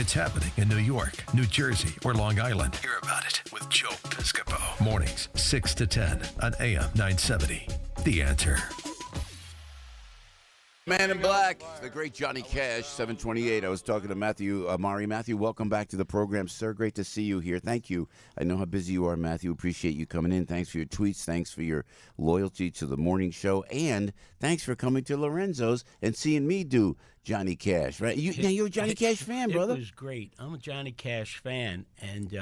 it's happening in New York, New Jersey, or Long Island, hear about it with Joe Piscopo. Mornings, 6 to 10 on AM 970. The Answer. Man in Black, the great Johnny Cash, 728. I was talking to Matthew Mari. Matthew, welcome back to the program, sir. Great to see you here. Thank you. I know how busy you are, Matthew. Appreciate you coming in. Thanks for your tweets. Thanks for your loyalty to the morning show. And thanks for coming to Lorenzo's and seeing me do Johnny Cash, right? Now, you're a Johnny Cash fan, brother. It was great. I'm a Johnny Cash fan. And,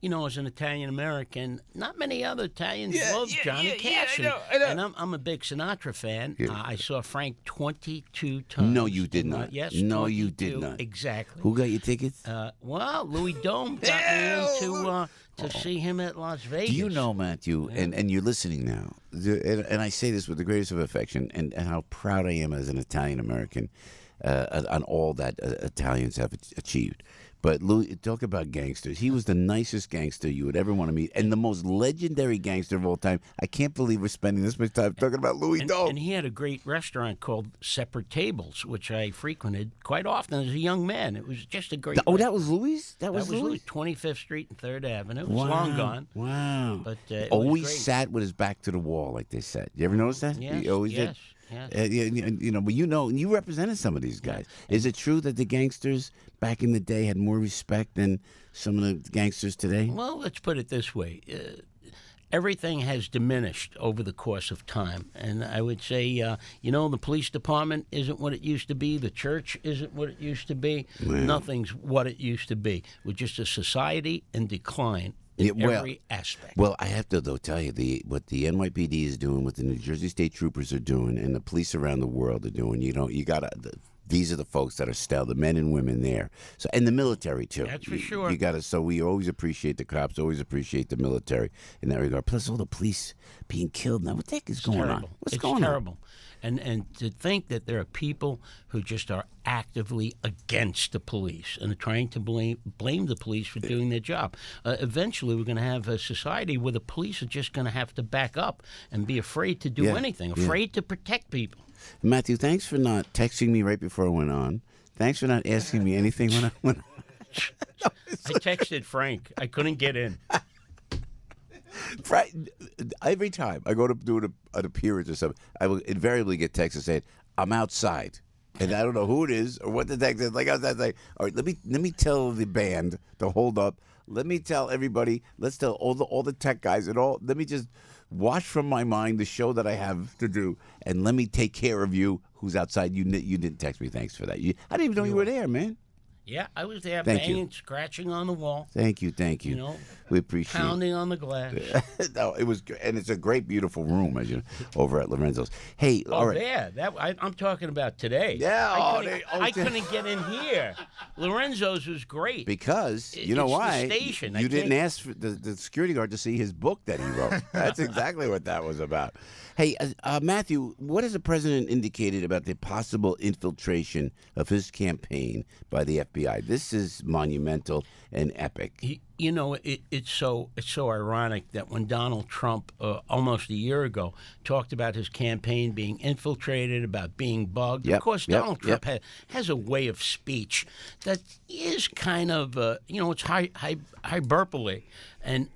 as an Italian-American, not many other Italians love Johnny Cash. I know. And I'm a big Sinatra fan. I saw Frank 22 times. No, you did not. Yes, no, 22, you did not. Exactly. Who got your tickets? Louis Dome got me to see him at Las Vegas. Do you know, Matthew, and you're listening now, and I say this with the greatest of affection, and how proud I am as an Italian-American on all that Italians have achieved. But Louis, talk about gangsters. He was the nicest gangster you would ever want to meet, and the most legendary gangster of all time. I can't believe we're spending this much time talking about Louis Dome. And he had a great restaurant called Separate Tables, which I frequented quite often as a young man. It was just a great restaurant. That was Louis? That was Louis? 25th Street and 3rd Avenue. It was wow. long gone. Wow. But always sat with his back to the wall, like they said. You ever notice that? Yes, he always did. Yes. But you represented some of these guys. Is it true that the gangsters back in the day had more respect than some of the gangsters today? Well, let's put it this way. Everything has diminished over the course of time. And I would say, the police department isn't what it used to be. The church isn't what it used to be. Man. Nothing's what it used to be. We're just a society in decline. Every aspect. Well, I have to, though, tell you, what the NYPD is doing, what the New Jersey State Troopers are doing, and the police around the world are doing, these are the folks that are still the men and women there. So, and the military, too. That's for sure. So we always appreciate the cops, always appreciate the military in that regard. Plus, all the police being killed now. What the heck is going on? What's going on? It's terrible. And to think that there are people who just are actively against the police and are trying to blame the police for doing their job. Eventually, we're going to have a society where the police are just going to have to back up and be afraid to do anything, afraid to protect people. Matthew, thanks for not texting me right before I went on. Thanks for not asking me anything when I texted Frank. I couldn't get in. Every time I go to do an appearance or something, I will invariably get texts saying, "I'm outside," and I don't know who it is or what the text is. Like I was like, "All right, let me tell the band to hold up. Let me tell everybody. Let's tell all the tech guys and all. Let me just wash from my mind the show that I have to do, and let me take care of you who's outside. You didn't text me. Thanks for that. I didn't even know you were there, man." Yeah, I was there banging, scratching on the wall. Thank you. We appreciate it. Pounding on the glass. No, it was, and it's a great, beautiful room, as you know, over at Lorenzo's. Hey, all right. Yeah, I'm talking about today. Yeah, I couldn't get in here. Lorenzo's was great. Because, you know why? The station. You didn't ask for the security guard to see his book that he wrote. That's exactly what that was about. Hey, Matthew, what has the president indicated about the possible infiltration of his campaign by the FBI? This is monumental and epic. It's so ironic that when Donald Trump, almost a year ago, talked about his campaign being infiltrated, about being bugged. Of course, Donald Trump has a way of speech that is kind of, it's hyperbole, and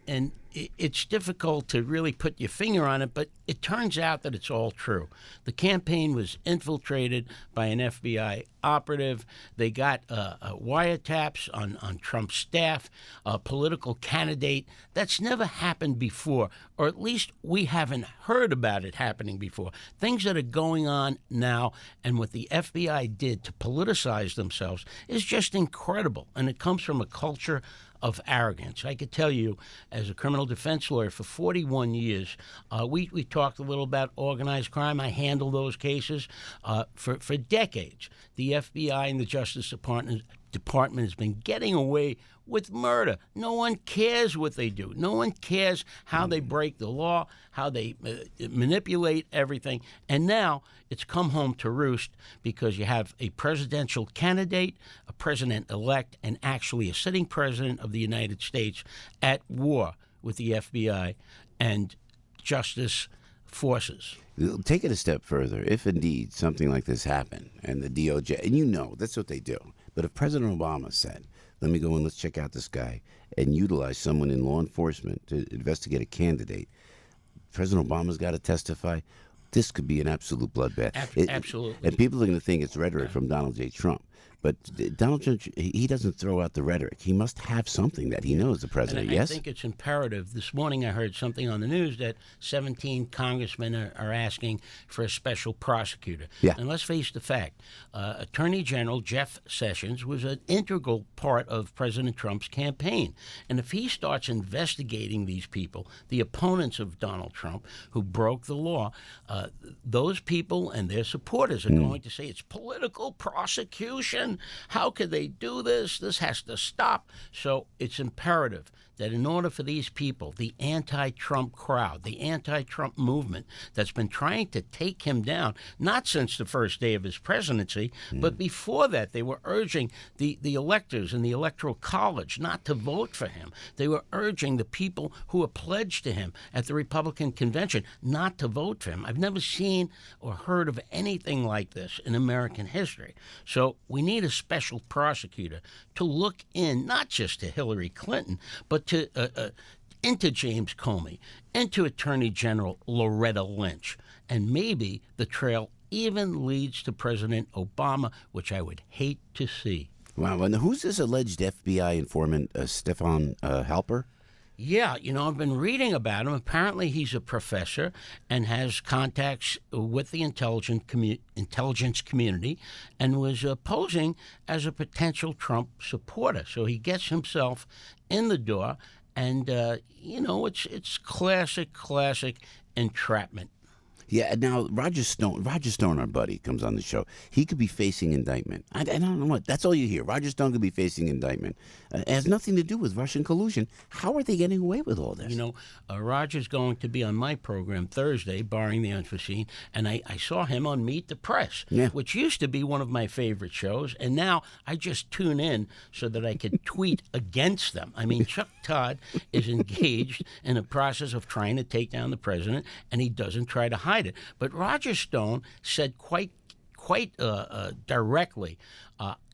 it's difficult to really put your finger on it, but it turns out that it's all true. The campaign was infiltrated by an FBI operative. They got wiretaps on Trump's staff, a political candidate. That's never happened before, or at least we haven't heard about it happening before. Things that are going on now, and what the FBI did to politicize themselves is just incredible, and it comes from a culture of arrogance. I could tell you, as a criminal defense lawyer for 41 years, we talked a little about organized crime. I handle those cases for decades. The FBI and the Justice Department has been getting away with murder. No one cares what they do. No one cares how they break the law, how they manipulate everything. And now it's come home to roost because you have a presidential candidate, a president-elect, and actually a sitting president of the United States at war with the FBI and justice forces. Take it a step further. If indeed something like this happened and the DOJ, and that's what they do. But if President Obama said, let me go and let's check out this guy and utilize someone in law enforcement to investigate a candidate, President Obama's got to testify. This could be an absolute bloodbath. Absolutely. And people are going to think it's rhetoric from Donald J. Trump. But Donald Trump, he doesn't throw out the rhetoric. He must have something that he knows, the president, yes? I think it's imperative. This morning I heard something on the news that 17 congressmen are asking for a special prosecutor. Yeah. And let's face the fact, Attorney General Jeff Sessions was an integral part of President Trump's campaign. And if he starts investigating these people, the opponents of Donald Trump who broke the law, those people and their supporters are going to say it's political prosecution. How could they do this? This has to stop. So it's imperative that in order for these people, the anti-Trump crowd, the anti-Trump movement that's been trying to take him down, not since the first day of his presidency, but before that, they were urging the electors in the Electoral College not to vote for him. They were urging the people who were pledged to him at the Republican convention not to vote for him. I've never seen or heard of anything like this in American history. So we need a special prosecutor to look in, not just to Hillary Clinton, but to into James Comey, into Attorney General Loretta Lynch, and maybe the trail even leads to President Obama, which I would hate to see. Wow, and who's this alleged FBI informant, Stefan Halper? Yeah, I've been reading about him. Apparently he's a professor and has contacts with the intelligence community and was posing as a potential Trump supporter. So he gets himself in the door, and, it's classic entrapment. Yeah, now Roger Stone, our buddy, comes on the show. He could be facing indictment. I don't know what. That's all you hear. Roger Stone could be facing indictment. It has nothing to do with Russian collusion. How are they getting away with all this? Roger's going to be on my program Thursday, barring the unforeseen, and I saw him on Meet the Press, which used to be one of my favorite shows, and now I just tune in so that I can tweet against them. I mean, Chuck Todd is engaged in a process of trying to take down the president, and he doesn't try to hide it. But Roger Stone said quite directly,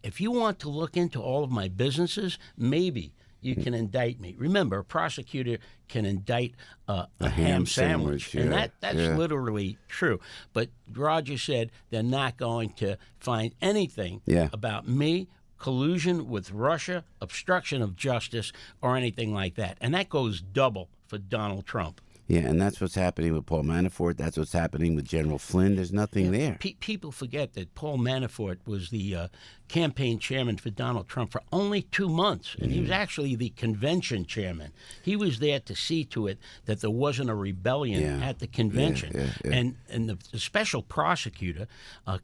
if you want to look into all of my businesses, maybe you can indict me. Remember, a prosecutor can indict a ham sandwich. Yeah, and that's literally true. But Roger said they're not going to find anything about me, collusion with Russia, obstruction of justice, or anything like that. And that goes double for Donald Trump. Yeah, and that's what's happening with Paul Manafort. That's what's happening with General Flynn. There's nothing there. People forget that Paul Manafort was the campaign chairman for Donald Trump for only 2 months, and he was actually the convention chairman. He was there to see to it that there wasn't a rebellion at the convention. And the special prosecutor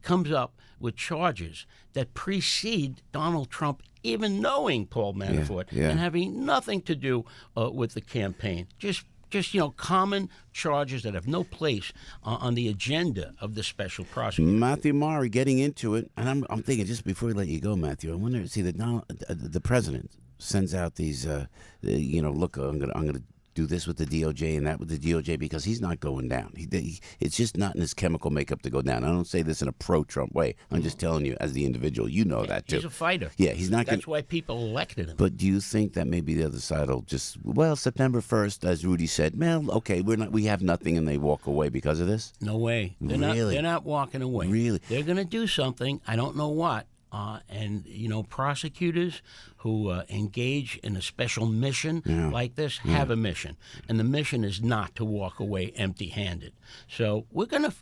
comes up with charges that precede Donald Trump even knowing Paul Manafort and having nothing to do with the campaign. Just common charges that have no place on the agenda of the special prosecutor. Matthew Maury getting into it, and I'm thinking, just before we let you go, Matthew, I wonder, see, the president sends out these, look, I'm gonna do this with the DOJ and that with the DOJ because he's not going down. It's just not in his chemical makeup to go down. I don't say this in a pro-Trump way. I'm just telling you, as the individual, that too. He's a fighter. Yeah, he's not. That's why people elected him. But do you think that maybe the other side will just, September 1st, as Rudy said, okay, we have nothing, and they walk away because of this? No way. They're not walking away. Really? They're going to do something. I don't know what. And prosecutors who engage in a special mission like this have a mission, and the mission is not to walk away empty-handed. So we're gonna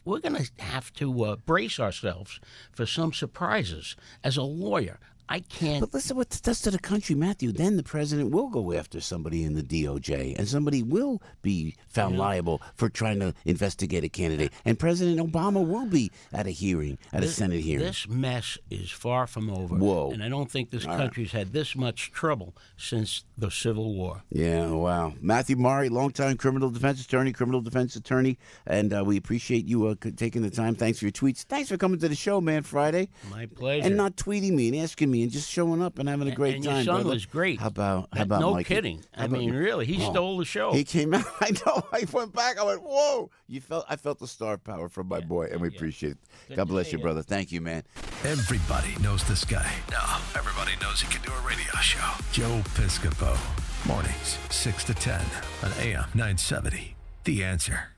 have to brace ourselves for some surprises. As a lawyer, I can't. But listen, what this does to the country, Matthew. Then the president will go after somebody in the DOJ, and somebody will be found liable for trying to investigate a candidate. And President Obama will be at a hearing, a Senate hearing. This mess is far from over. Whoa. And I don't think this country's had this much trouble since the Civil War. Yeah, wow. Mathew Maury, longtime criminal defense attorney, and we appreciate you taking the time. Thanks for your tweets. Thanks for coming to the show, man, Friday. My pleasure. And not tweeting me and asking me me and just showing up and having a great and time. Your son brother. was great. How about no Mikey? kidding. I mean, really, he stole the show. He came out. I know. I went back. I went, whoa! I felt the star power from my boy, and we appreciate it. Good God to bless see you, you. brother. Thank you, man. Everybody knows this guy. Now, everybody knows he can do a radio show. Joe Piscopo. Mornings, 6 to 10 on AM 970. The Answer.